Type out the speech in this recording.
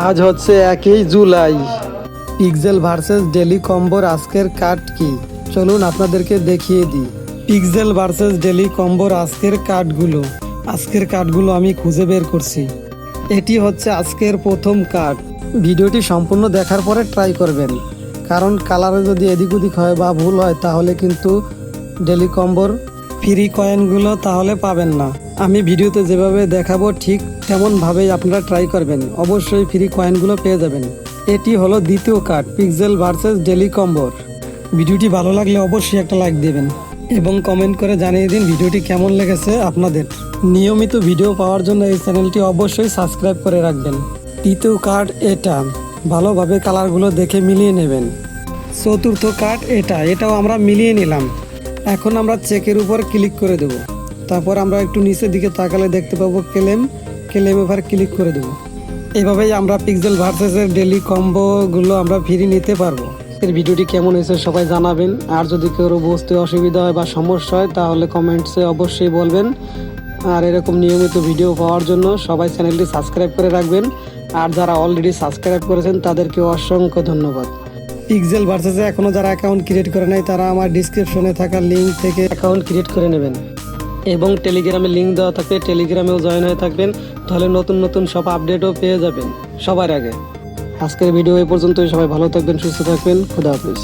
আজ হচ্ছে 1 July. Pixel versus daily কম্বোর আজকের কার্ড কি, চলুন আপনাদেরকে দেখিয়ে দিই। পিক্সেল ভার্সেস ডেলি কম্বোর আজকের কার্ডগুলো আমি খুঁজে বের করছি। এটি হচ্ছে আজকের প্রথম কার্ড। ভিডিওটি সম্পূর্ণ দেখার পরে ট্রাই করবেন, কারণ কালারে যদি এদিক ওদিক হয় বা ভুল হয় তাহলে কিন্তু ডেলি কম্বোর ফ্রি কয়েনগুলো তাহলে পাবেন না। আমি ভিডিওতে যেভাবে দেখাবো ঠিক তেমনভাবেই আপনারা ট্রাই করবেন, অবশ্যই ফ্রি কয়েনগুলো পেয়ে যাবেন। এটি হলো দ্বিতীয় কার্ড পিক্সেল ভার্সেস ডেলি কম্বোর। ভিডিওটি ভালো লাগলে অবশ্যই একটা লাইক দেবেন এবং কমেন্ট করে জানিয়ে দিন ভিডিওটি কেমন লেগেছে আপনাদের। নিয়মিত ভিডিও পাওয়ার জন্য এই চ্যানেলটি অবশ্যই সাবস্ক্রাইব করে রাখবেন। তৃতীয় কার্ড এটা, ভালোভাবে কালারগুলো দেখে মিলিয়ে নেবেন। চতুর্থ কার্ড এটাও আমরা মিলিয়ে নিলাম। এখন আমরা চেকের উপর ক্লিক করে দেব। তারপর আমরা একটু নিচের দিকে তাকালে দেখতে পাবো ক্লেম এবার ক্লিক করে দেব। এভাবেই আমরা পিক্সেল ভার্সেসের ডেলি কম্বোগুলো আমরা ফ্রি নিতে পারবো। এর ভিডিওটি কেমন হয়েছে সবাই জানাবেন। আর যদি কেউ বুঝতে অসুবিধা হয় বা সমস্যা হয় তাহলে কমেন্টসে অবশ্যই বলবেন। আর এরকম নিয়মিত ভিডিও পাওয়ার জন্য সবাই চ্যানেলটি সাবস্ক্রাইব করে রাখবেন। আর যারা অলরেডি সাবস্ক্রাইব করেছেন তাদেরকে অসংখ্য ধন্যবাদ। পিক্সেল ভার্সেসে এখনও যারা অ্যাকাউন্ট ক্রিয়েট করে নাই তারা আমার ডিসক্রিপশনে থাকা লিঙ্ক থেকে অ্যাকাউন্ট ক্রিয়েট করে নেবেন এবং টেলিগ্রামে লিঙ্ক দেওয়া থাকবে, টেলিগ্রামেও জয়েন হয়ে থাকবেন, তাহলে নতুন নতুন সব আপডেটও পেয়ে যাবেন সবার আগে। আজকের ভিডিও এই পর্যন্তই। সবাই ভালো থাকবেন, সুস্থ থাকবেন। খুদা হাফেজ।